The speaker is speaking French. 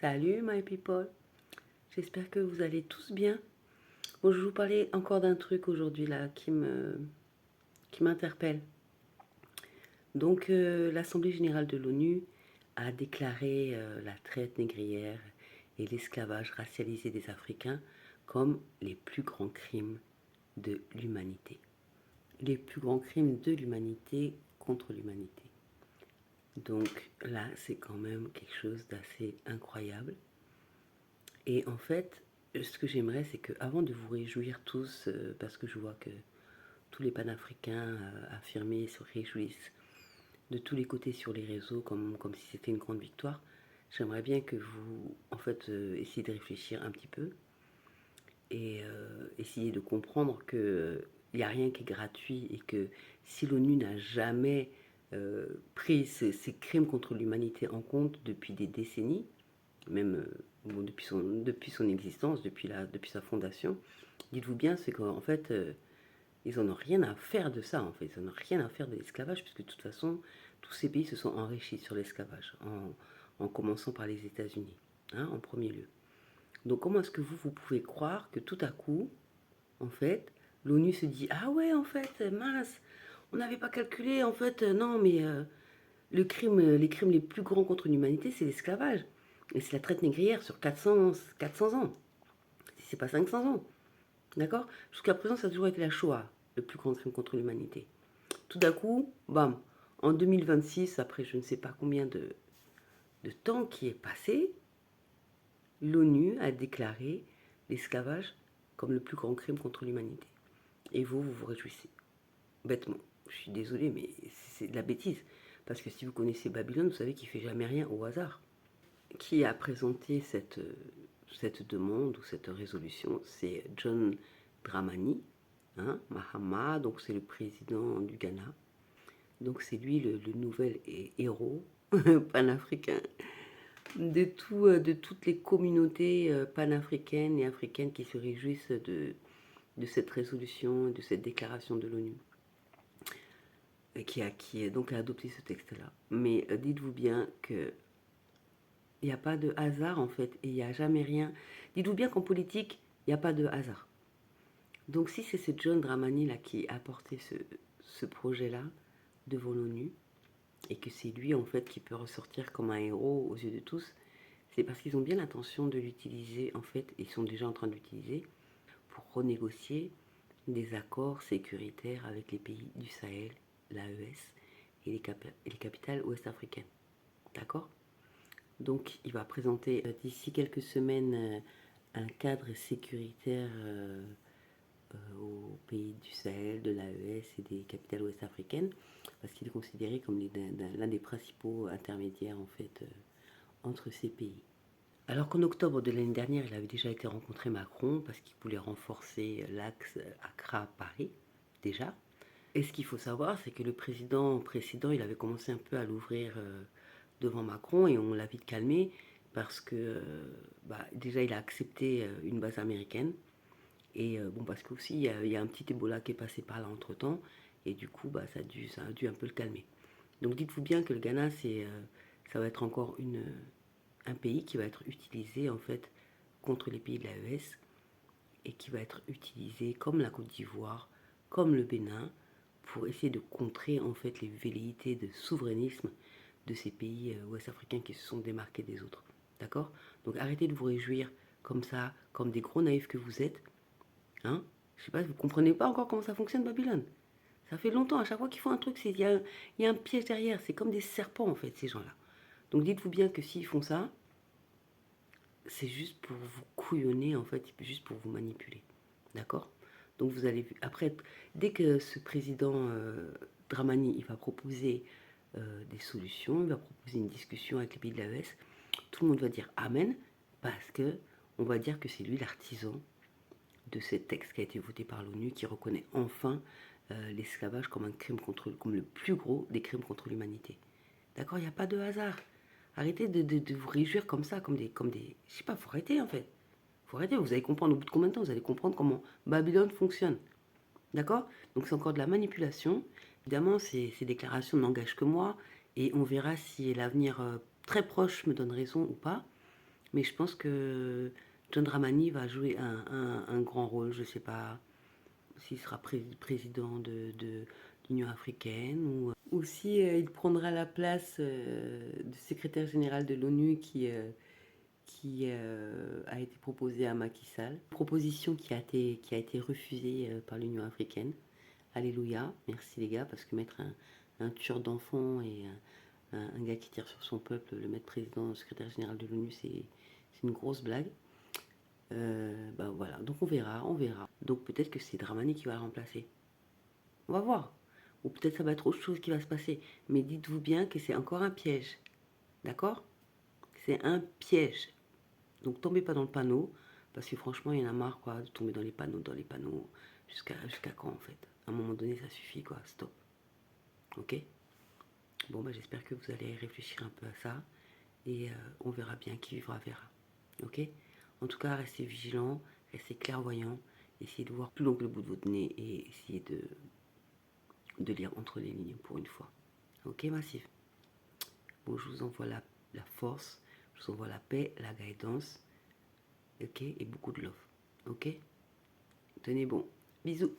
Salut my people, j'espère que vous allez tous bien. Bon, je vais vous parler encore d'un truc aujourd'hui là qui m'interpelle. Donc l'Assemblée générale de l'ONU a déclaré la traite négrière et l'esclavage racialisé des Africains comme les plus grands crimes de l'humanité. Les plus grands crimes de l'humanité contre l'humanité. Donc là, c'est quand même quelque chose d'assez incroyable. Et en fait, ce que j'aimerais, c'est qu'avant de vous réjouir tous, parce que je vois que tous les panafricains affirmés se réjouissent de tous les côtés sur les réseaux, comme si c'était une grande victoire, j'aimerais bien que vous, en fait, essayiez de réfléchir un petit peu et essayer de comprendre que il n'y a rien qui est gratuit et que si l'ONU n'a jamais pris ces crimes contre l'humanité en compte depuis des décennies, même bon, depuis son existence, depuis sa fondation, dites-vous bien, c'est qu'en fait, ils n'en ont rien à faire de ça, en fait. Ils n'en ont rien à faire de l'esclavage, puisque de toute façon, tous ces pays se sont enrichis sur l'esclavage, en commençant par les États-Unis, hein, en premier lieu. Donc comment est-ce que vous pouvez croire que tout à coup, en fait, l'ONU se dit, ah ouais, en fait, mince, on n'avait pas calculé, en fait, non, mais les crimes les plus grands contre l'humanité, c'est l'esclavage. Et c'est la traite négrière sur 400 ans. Si c'est pas 500 ans. D'accord. Jusqu'à présent, ça a toujours été la Shoah, le plus grand crime contre l'humanité. Tout d'un coup, bam, en 2026, après je ne sais pas combien de temps qui est passé, l'ONU a déclaré l'esclavage comme le plus grand crime contre l'humanité. Et vous vous réjouissez. Bêtement. Je suis désolée, mais c'est de la bêtise. Parce que si vous connaissez Babylone, vous savez qu'il ne fait jamais rien au hasard. Qui a présenté cette demande ou cette résolution? C'est John Dramani, hein, Mahama, donc c'est le président du Ghana. Donc c'est lui le nouvel héros panafricain de toutes les communautés panafricaines et africaines qui se réjouissent de cette résolution, de cette déclaration de l'ONU, qui donc a adopté ce texte-là. Mais dites-vous bien que il n'y a pas de hasard en fait, et il n'y a jamais rien. Dites-vous bien qu'en politique, il n'y a pas de hasard. Donc si c'est ce John Dramani là qui a porté ce projet-là devant l'ONU, et que c'est lui en fait qui peut ressortir comme un héros aux yeux de tous, c'est parce qu'ils ont bien l'intention de l'utiliser en fait, et ils sont déjà en train de l'utiliser pour renégocier des accords sécuritaires avec les pays du Sahel, l'AES et les capitales ouest-africaines. D'accord? Donc il va présenter d'ici quelques semaines un cadre sécuritaire aux pays du Sahel, de l'AES et des capitales ouest-africaines, parce qu'il est considéré comme l'un des principaux intermédiaires en fait entre ces pays. Alors qu'en octobre de l'année dernière, il avait déjà été rencontré Macron parce qu'il voulait renforcer l'axe Accra-Paris, déjà. Et ce qu'il faut savoir, c'est que le président précédent, il avait commencé un peu à l'ouvrir devant Macron et on l'a vite calmé parce que déjà il a accepté une base américaine et bon parce qu'aussi il y a un petit Ebola qui est passé par là entre temps et du coup ça a dû un peu le calmer. Donc dites-vous bien que le Ghana ça va être encore un pays qui va être utilisé en fait contre les pays de l'AES et qui va être utilisé comme la Côte d'Ivoire, comme le Bénin, pour essayer de contrer en fait les velléités de souverainisme de ces pays ouest-africains qui se sont démarqués des autres. D'accord? Donc arrêtez de vous réjouir comme ça, comme des gros naïfs que vous êtes. Hein? Je sais pas, vous comprenez pas encore comment ça fonctionne Babylone. Ça fait longtemps, à chaque fois qu'ils font un truc, il y a un piège derrière. C'est comme des serpents en fait, ces gens-là. Donc dites-vous bien que s'ils font ça, c'est juste pour vous couillonner en fait, juste pour vous manipuler. D'accord? Donc vous allez, après, dès que ce président Dramani, il va proposer des solutions, il va proposer une discussion avec les pays de l'AES, tout le monde va dire Amen, parce que on va dire que c'est lui l'artisan de ce texte qui a été voté par l'ONU, qui reconnaît enfin l'esclavage comme un crime comme le plus gros des crimes contre l'humanité. D'accord? Il n'y a pas de hasard. Arrêtez de vous réjouir comme ça, comme des. Je sais pas, faut arrêter en fait. Faut arrêter, vous allez comprendre au bout de combien de temps, vous allez comprendre comment Babylone fonctionne. D'accord? Donc c'est encore de la manipulation. Évidemment, ces déclarations n'engagent que moi, et on verra si l'avenir très proche me donne raison ou pas. Mais je pense que John Dramani va jouer un grand rôle. Je ne sais pas s'il sera président de l'Union africaine ou si il prendra la place du secrétaire général de l'ONU qui a été proposée à Macky Sall. Proposition qui a été refusée par l'Union africaine. Alléluia, merci les gars, parce que mettre un tueur d'enfants et un gars qui tire sur son peuple, le mettre président, secrétaire général de l'ONU, c'est une grosse blague. Bah voilà, donc on verra, on verra. Donc peut-être que c'est Dramani qui va le remplacer. On va voir. Ou peut-être ça va être autre chose qui va se passer. Mais dites-vous bien que c'est encore un piège. D'accord? C'est un piège. Donc tombez pas dans le panneau. Parce que franchement, il y en a marre quoi, de tomber dans les panneaux. Jusqu'à quand en fait? À un moment donné, ça suffit quoi. Stop. Ok? Bon, bah, j'espère que vous allez réfléchir un peu à ça. Et on verra bien, qui vivra verra. Ok? En tout cas, restez vigilants, restez clairvoyants, essayez de voir plus long que le bout de votre nez et essayez de lire entre les lignes pour une fois. Ok, Massif? Bon, je vous envoie la force, je vous envoie la paix, la guidance, ok? Et beaucoup de love. Ok? Tenez bon. Bisous.